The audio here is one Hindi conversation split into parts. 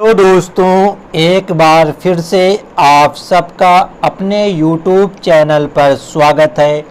तो दोस्तों एक बार फिर से आप सबका अपने YouTube चैनल पर स्वागत है।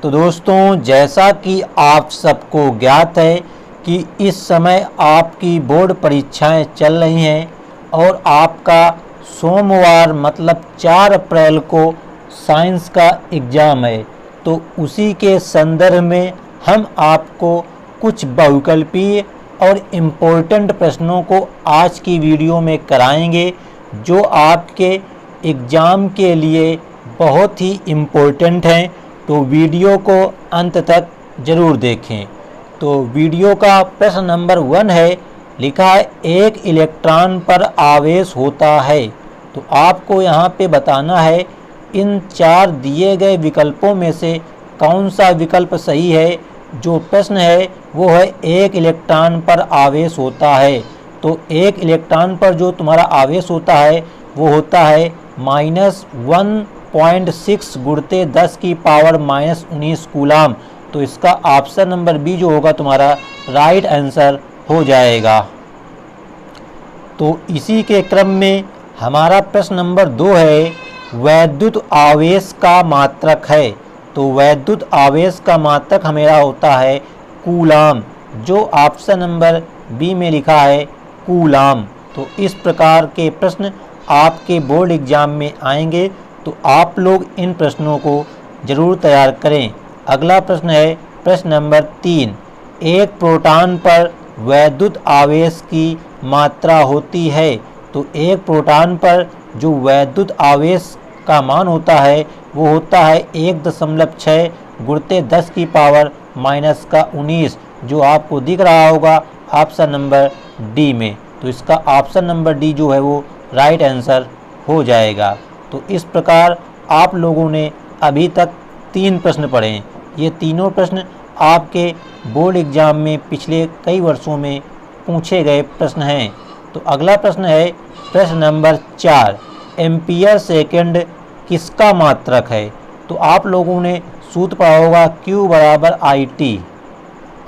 तो दोस्तों जैसा कि आप सबको ज्ञात है कि इस समय आपकी बोर्ड परीक्षाएं चल रही हैं और आपका सोमवार मतलब 4 अप्रैल को साइंस का एग्ज़ाम है। तो उसी के संदर्भ में हम आपको कुछ बहुविकल्पीय और इम्पोर्टेंट प्रश्नों को आज की वीडियो में कराएंगे जो आपके एग्ज़ाम के लिए बहुत ही इम्पोर्टेंट हैं। तो वीडियो को अंत तक ज़रूर देखें। तो वीडियो का प्रश्न नंबर 1 है, लिखा है एक इलेक्ट्रॉन पर आवेश होता है। तो आपको यहाँ पे बताना है इन 4 दिए गए विकल्पों में से कौन सा विकल्प सही है। जो प्रश्न है वो है एक इलेक्ट्रॉन पर आवेश होता है। तो एक इलेक्ट्रॉन पर जो तुम्हारा आवेश होता है वो होता है -1.6 गुणित 10 की पावर -19 कूलाम। तो इसका ऑप्शन नंबर बी जो होगा तुम्हारा राइट आंसर हो जाएगा। तो इसी के क्रम में हमारा प्रश्न नंबर 2 है, वैद्युत आवेश का मात्रक है। तो वैद्युत आवेश का मात्रक हमारा होता है कूलाम, जो ऑप्शन नंबर बी में लिखा है कूलाम। तो इस प्रकार के प्रश्न आपके बोर्ड एग्जाम में आएंगे, तो आप लोग इन प्रश्नों को ज़रूर तैयार करें। अगला प्रश्न है प्रश्न नंबर 3, एक प्रोटॉन पर वैद्युत आवेश की मात्रा होती है। तो एक प्रोटॉन पर जो वैद्युत आवेश का मान होता है वो होता है 1.6 गुणित 10 की पावर -19, जो आपको दिख रहा होगा ऑप्शन नंबर डी में। तो इसका ऑप्शन नंबर डी जो है वो राइट आंसर हो जाएगा। तो इस प्रकार आप लोगों ने अभी तक 3 प्रश्न पढ़े। ये तीनों प्रश्न आपके बोर्ड एग्जाम में पिछले कई वर्षों में पूछे गए प्रश्न हैं। तो अगला प्रश्न है प्रश्न नंबर 4, एम्पियर सेकंड किसका मात्रक है। तो आप लोगों ने सूत्र पढ़ा होगा Q बराबर IT।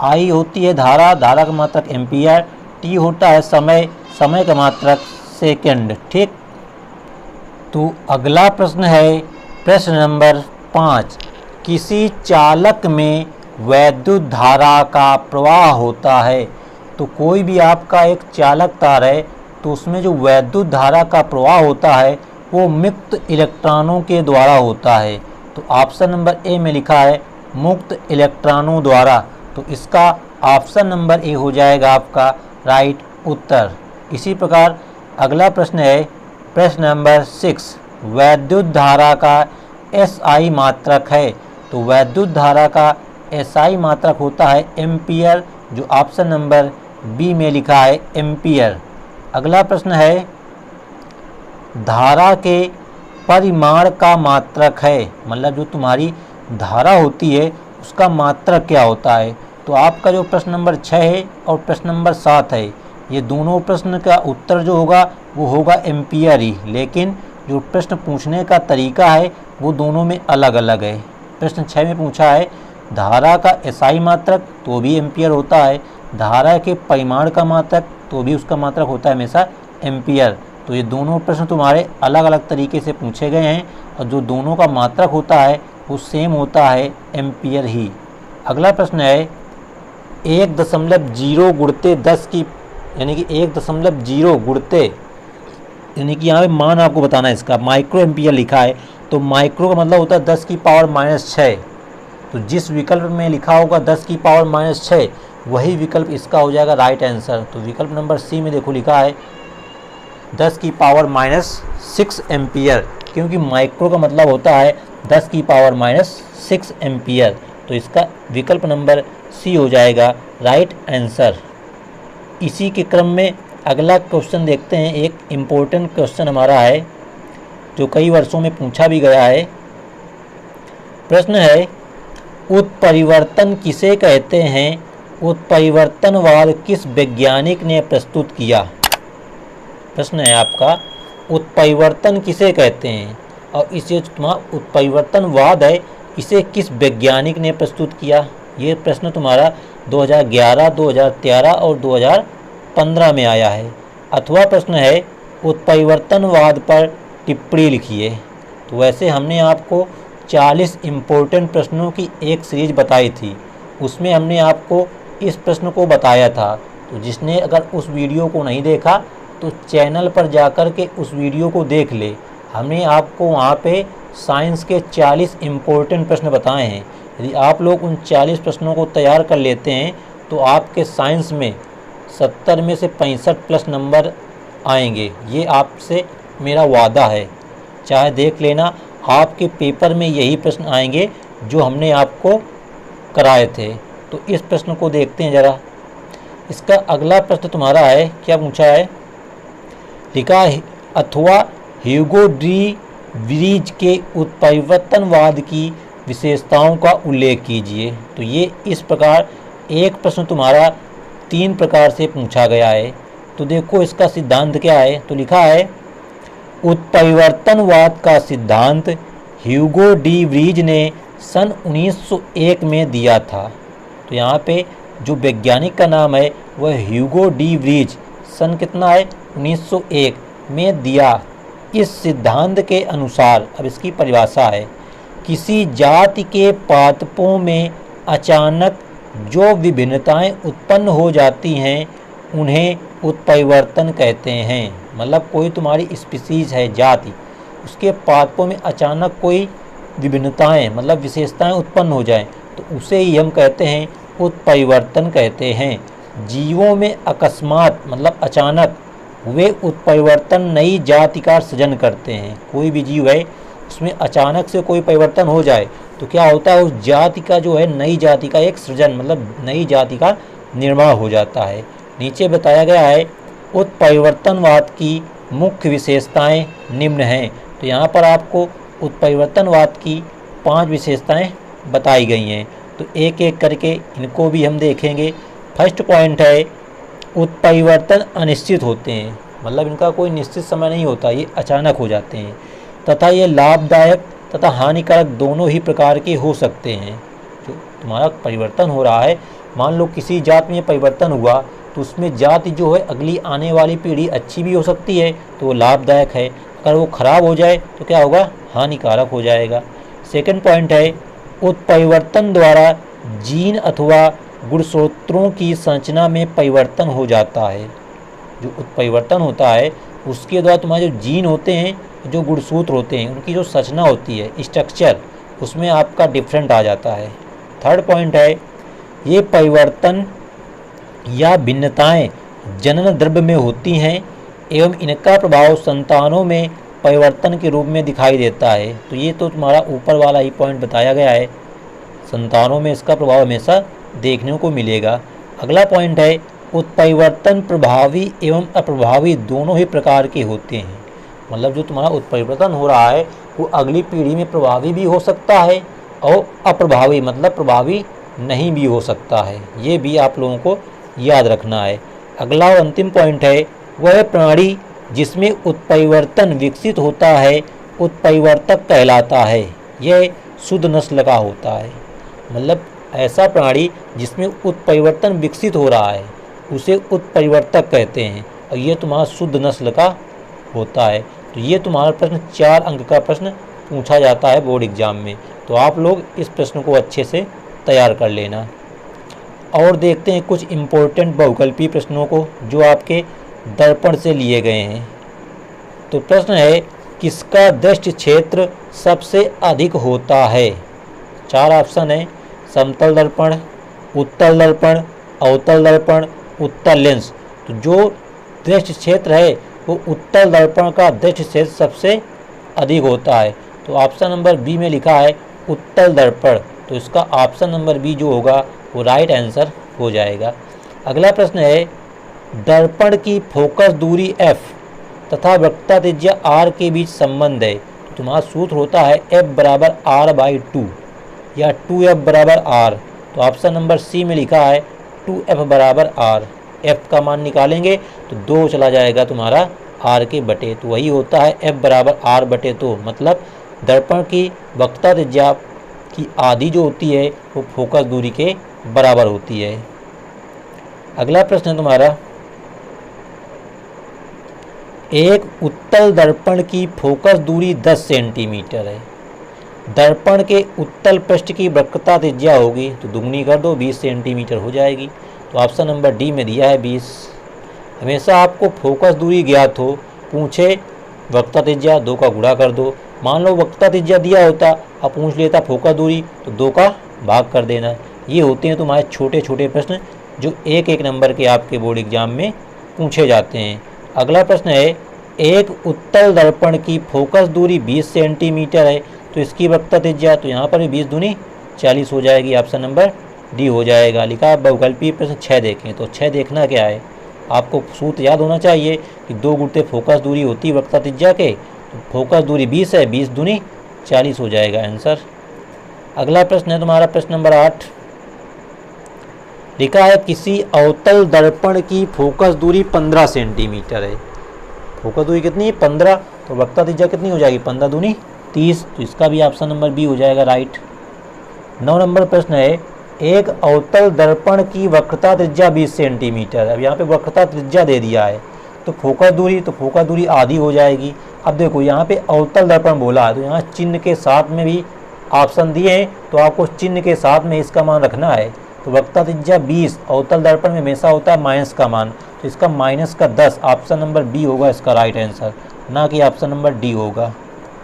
I होती है धारा, धारा का मात्रक एम्पियर, T होता है समय, समय का मात्रक सेकंड। ठीक। तो अगला प्रश्न है प्रश्न नंबर 5, किसी चालक में वैद्युत धारा का प्रवाह होता है। तो कोई भी आपका एक चालक तार है तो उसमें जो वैद्युत धारा का प्रवाह होता है वो मुक्त इलेक्ट्रॉनों के द्वारा होता है। तो ऑप्शन नंबर ए में लिखा है मुक्त इलेक्ट्रॉनों द्वारा। तो इसका ऑप्शन नंबर ए हो जाएगा आपका राइट उत्तर। इसी प्रकार अगला प्रश्न है प्रश्न नंबर 6, वैद्युत धारा का SI मात्रक है। तो वैद्युत धारा का SI मात्रक होता है एम्पियर, जो ऑप्शन नंबर बी में लिखा है एम्पियर। अगला प्रश्न है धारा के परिमाण का मात्रक है, मतलब जो तुम्हारी धारा होती है उसका मात्रक क्या होता है। तो आपका जो प्रश्न नंबर 6 है और प्रश्न नंबर 7 है, ये दोनों प्रश्न का उत्तर जो होगा वो होगा एम्पियर ही, लेकिन जो प्रश्न पूछने का तरीका है वो दोनों में अलग अलग है। प्रश्न 6 में पूछा है धारा का SI मात्रक, तो भी एम्पियर होता है। धारा के परिमाण का मात्रक, तो भी उसका मात्रक होता है हमेशा एम्पियर। तो ये दोनों प्रश्न तुम्हारे अलग अलग तरीके से पूछे गए हैं और जो दोनों का मात्रक होता है वो सेम होता है एम्पियर ही। अगला प्रश्न है 1.0 गुणित 10 की, यानी कि 1.0 गुणित, यानी कि यहाँ पे मान आपको बताना है इसका, माइक्रो एम्पियर लिखा है। तो माइक्रो का मतलब होता है 10 की पावर -6। तो जिस विकल्प में लिखा होगा 10 की पावर -6 वही विकल्प इसका हो जाएगा राइट आंसर। तो विकल्प नंबर सी में देखो लिखा है 10 की पावर -6 एम्पियर, क्योंकि माइक्रो का मतलब होता है 10 की पावर -6 एम्पियर। तो इसका विकल्प नंबर सी हो जाएगा राइट आंसर। इसी के क्रम में अगला क्वेश्चन देखते हैं। एक इम्पोर्टेंट क्वेश्चन हमारा है जो कई वर्षों में पूछा भी गया है। प्रश्न है उत्परिवर्तन किसे कहते हैं, उत्परिवर्तनवाद किस वैज्ञानिक ने प्रस्तुत किया। प्रश्न है आपका उत्परिवर्तन किसे कहते हैं और इसे तुम्हारा उत्परिवर्तनवाद है, इसे किस वैज्ञानिक ने प्रस्तुत किया। ये प्रश्न तुम्हारा 2011, 2013 और 2015 में आया है। अथवा प्रश्न है उत्परिवर्तनवाद पर टिप्पणी लिखिए। तो वैसे हमने आपको 40 इम्पोर्टेंट प्रश्नों की एक सीरीज बताई थी, उसमें हमने आपको इस प्रश्न को बताया था। तो जिसने अगर उस वीडियो को नहीं देखा तो चैनल पर जाकर के उस वीडियो को देख ले। हमने आपको वहाँ पे साइंस के 40 इम्पोर्टेंट प्रश्न बताए हैं। यदि आप लोग उन 40 प्रश्नों को तैयार कर लेते हैं तो आपके साइंस में 70 में से 65 प्लस नंबर आएंगे। ये आपसे मेरा वादा है, चाहे देख लेना। आपके पेपर में यही प्रश्न आएंगे जो हमने आपको कराए थे। तो इस प्रश्न को देखते हैं ज़रा। इसका अगला प्रश्न तुम्हारा है, क्या पूछा है, लिखा है अथवा ह्यूगो डी व्रीज के उत्परिवर्तनवाद की विशेषताओं का उल्लेख कीजिए। तो ये इस प्रकार एक प्रश्न तुम्हारा 3 प्रकार से पूछा गया है। तो देखो इसका सिद्धांत क्या है। तो लिखा है उत्परिवर्तनवाद का सिद्धांत ह्यूगो डी व्रीज ने सन 1901 में दिया था। तो यहाँ पे जो वैज्ञानिक का नाम है वह ह्यूगो डी व्रीज, सन कितना है 1901 में दिया। इस सिद्धांत के अनुसार, अब इसकी परिभाषा है, किसी जाति के पादपों में अचानक जो विभिन्नताएं उत्पन्न हो जाती हैं उन्हें उत्परिवर्तन कहते हैं। मतलब कोई तुम्हारी स्पीसीज है, जाति, उसके पादपों में अचानक कोई विभिन्नताएं मतलब विशेषताएं उत्पन्न हो जाएं तो उसे ही हम कहते हैं उत्परिवर्तन कहते हैं। जीवों में अकस्मात मतलब अचानक वे उत्परिवर्तन नई जाति का सृजन करते हैं। कोई भी जीव है उसमें अचानक से कोई परिवर्तन हो जाए तो क्या होता है, उस जाति का जो है नई जाति का एक सृजन मतलब नई जाति का निर्माण हो जाता है। नीचे बताया गया है उत्परिवर्तनवाद की मुख्य विशेषताएं निम्न हैं। तो यहाँ पर आपको उत्परिवर्तनवाद की 5 विशेषताएं बताई गई हैं। तो एक एक करके इनको भी हम देखेंगे। फर्स्ट पॉइंट है उत्परिवर्तन अनिश्चित होते हैं, मतलब इनका कोई निश्चित समय नहीं होता, ये अचानक हो जाते हैं, तथा ये लाभदायक तथा हानिकारक दोनों ही प्रकार के हो सकते हैं। जो तुम्हारा परिवर्तन हो रहा है, मान लो किसी जात में परिवर्तन हुआ तो उसमें जाति जो है अगली आने वाली पीढ़ी अच्छी भी हो सकती है तो वो लाभदायक है, अगर वो खराब हो जाए तो क्या होगा, हानिकारक हो जाएगा। सेकंड पॉइंट है उत्परिवर्तन द्वारा जीन अथवा गुणसूत्रों की संरचना में परिवर्तन हो जाता है। जो उत्परिवर्तन होता है उसके द्वारा तुम्हारे जो जीन होते हैं, जो गुणसूत्र होते हैं, उनकी जो संरचना होती है, स्ट्रक्चर, उसमें आपका डिफरेंट आ जाता है। थर्ड पॉइंट है ये परिवर्तन या भिन्नताएं जनन द्रव्य में होती हैं एवं इनका प्रभाव संतानों में परिवर्तन के रूप में दिखाई देता है। तो ये तो तुम्हारा ऊपर वाला ही पॉइंट बताया गया है, संतानों में इसका प्रभाव हमेशा देखने को मिलेगा। अगला पॉइंट है उत्परिवर्तन प्रभावी एवं अप्रभावी दोनों ही प्रकार के होते हैं। मतलब जो तुम्हारा उत्परिवर्तन हो रहा है वो अगली पीढ़ी में प्रभावी भी हो सकता है और अप्रभावी मतलब प्रभावी नहीं भी हो सकता है। ये भी आप लोगों को याद रखना है। अगला और अंतिम पॉइंट है वह प्राणी जिसमें उत्परिवर्तन विकसित होता है उत्परिवर्तक कहलाता है। यह शुद्ध नस्ल का होता है, मतलब ऐसा प्राणी जिसमें उत्परिवर्तन विकसित हो रहा है उसे उत्परिवर्तक कहते हैं और ये तुम्हारा शुद्ध नस्ल का होता है। तो ये तुम्हारा प्रश्न 4 अंक का प्रश्न पूछा जाता है बोर्ड एग्जाम में। तो आप लोग इस प्रश्न को अच्छे से तैयार कर लेना। और देखते हैं कुछ इम्पोर्टेंट बहुकल्पीय प्रश्नों को जो आपके दर्पण से लिए गए हैं। तो प्रश्न है किसका दृष्टि क्षेत्र सबसे अधिक होता है। 4 ऑप्शन है, समतल दर्पण, उत्तल दर्पण, अवतल दर्पण, उत्तल लेंस। तो जो दृष्टि क्षेत्र है वो उत्तल दर्पण का दृष्टि क्षेत्र सबसे अधिक होता है। तो ऑप्शन नंबर बी में लिखा है उत्तल दर्पण। तो इसका ऑप्शन नंबर बी जो होगा वो राइट आंसर हो जाएगा। अगला प्रश्न है दर्पण की फोकस दूरी f तथा वक्रता त्रिज्या r के बीच संबंध है। तो तुम्हारा सूत्र होता है f बराबर r/2 या 2f बराबर r। तो ऑप्शन नंबर सी में लिखा है 2f बराबर r। f का मान निकालेंगे तो 2 चला जाएगा तुम्हारा r के बटे, तो वही होता है f बराबर r बटे 2। मतलब दर्पण की वक्रता त्रिज्या की आधी जो होती है वो फोकस दूरी के बराबर होती है। अगला प्रश्न है तुम्हारा एक उत्तल दर्पण की फोकस दूरी 10 सेंटीमीटर है। दर्पण के उत्तल पृष्ठ की वक्रता त्रिज्या होगी, तो दुगनी कर दो, 20 सेंटीमीटर हो जाएगी। तो ऑप्शन नंबर डी में दिया है 20। हमेशा आपको फोकस दूरी ज्ञात हो, पूछे वक्रता त्रिज्या, 2 का गुणा कर दो। मान लो वक्रता त्रिज्या दिया होता, अब पूछ लेता फोकस दूरी, तो 2 का भाग कर देना। ये होते हैं तुम्हारे छोटे छोटे प्रश्न जो एक एक नंबर के आपके बोर्ड एग्जाम में पूछे जाते हैं। अगला प्रश्न है, एक उत्तल दर्पण की फोकस दूरी 20 सेंटीमीटर है, तो इसकी वक्रता त्रिज्या, तो यहाँ पर भी 20 दूनी 40 हो जाएगी। ऑप्शन नंबर डी हो जाएगा। लिखा बहुकल्पीय प्रश्न 6 देखें, तो 6 देखना क्या है, आपको सूत्र याद होना चाहिए कि 2 गुणित फोकस दूरी होती है वक्रता त्रिज्या के, तो फोकस दूरी 20 है, 20 दूनी 40 हो जाएगा आंसर। अगला प्रश्न है तुम्हारा प्रश्न नंबर 8। लिखा है किसी अवतल दर्पण की फोकस दूरी 15 सेंटीमीटर है। फोकस दूरी कितनी है? 15, तो वक्रता त्रिज्या कितनी हो जाएगी? 15 दूनी 30, तो इसका भी ऑप्शन नंबर बी हो जाएगा राइट। 9 नंबर प्रश्न है, एक अवतल दर्पण की वक्रता त्रिज्या 20 सेंटीमीटर। अब यहाँ पे वक्रता त्रिज्या दे दिया है, तो फोकस दूरी आधी हो जाएगी। अब देखो यहाँ पे अवतल दर्पण बोला है, तो यहाँ चिन्ह के साथ में भी ऑप्शन दिए हैं, तो आपको चिन्ह के साथ में इसका मान रखना है। तो वक्रता त्रिज्या 20, अवतल दर्पण में हमेशा होता है माइनस का मान, तो इसका माइनस का 10, ऑप्शन नंबर बी होगा इसका राइट आंसर, ना कि ऑप्शन नंबर डी होगा।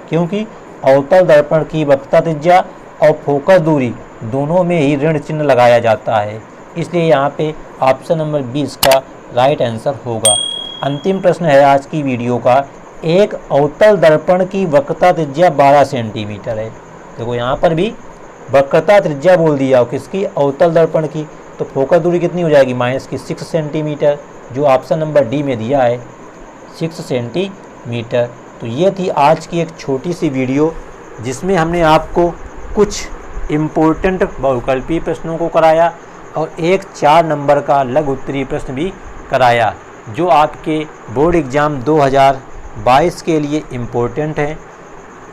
क्योंकि अवतल दर्पण की वक्रता त्रिज्या और फोकस दूरी दोनों में ही ऋण चिन्ह लगाया जाता है, इसलिए यहाँ पे ऑप्शन नंबर 20 का राइट आंसर होगा। अंतिम प्रश्न है आज की वीडियो का, एक अवतल दर्पण की वक्रता त्रिज्या 12 सेंटीमीटर है। देखो यहाँ पर भी वक्रता त्रिज्या बोल दिया, किसकी? अवतल दर्पण की, तो फोकस दूरी कितनी हो जाएगी? माइनस की 6 सेंटीमीटर, जो ऑप्शन नंबर डी में दिया है 6 सेंटीमीटर। तो ये थी आज की एक छोटी सी वीडियो, जिसमें हमने आपको कुछ इम्पोर्टेंट बहुकल्पीय प्रश्नों को कराया और एक 4 नंबर का लघु उत्तरीय प्रश्न भी कराया, जो आपके बोर्ड एग्ज़ाम 2022 के लिए इम्पोर्टेंट है।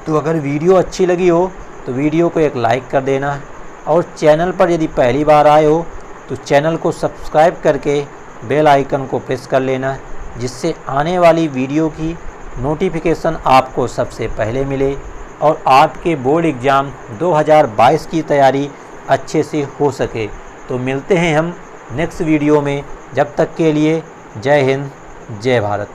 तो अगर वीडियो अच्छी लगी हो तो वीडियो को एक लाइक कर देना, और चैनल पर यदि पहली बार आए हो तो चैनल को सब्सक्राइब करके बेल आइकन को प्रेस कर लेना, जिससे आने वाली वीडियो की नोटिफिकेशन आपको सबसे पहले मिले और आपके बोर्ड एग्ज़ाम 2022 की तैयारी अच्छे से हो सके। तो मिलते हैं हम नेक्स्ट वीडियो में, जब तक के लिए जय हिंद, जय भारत।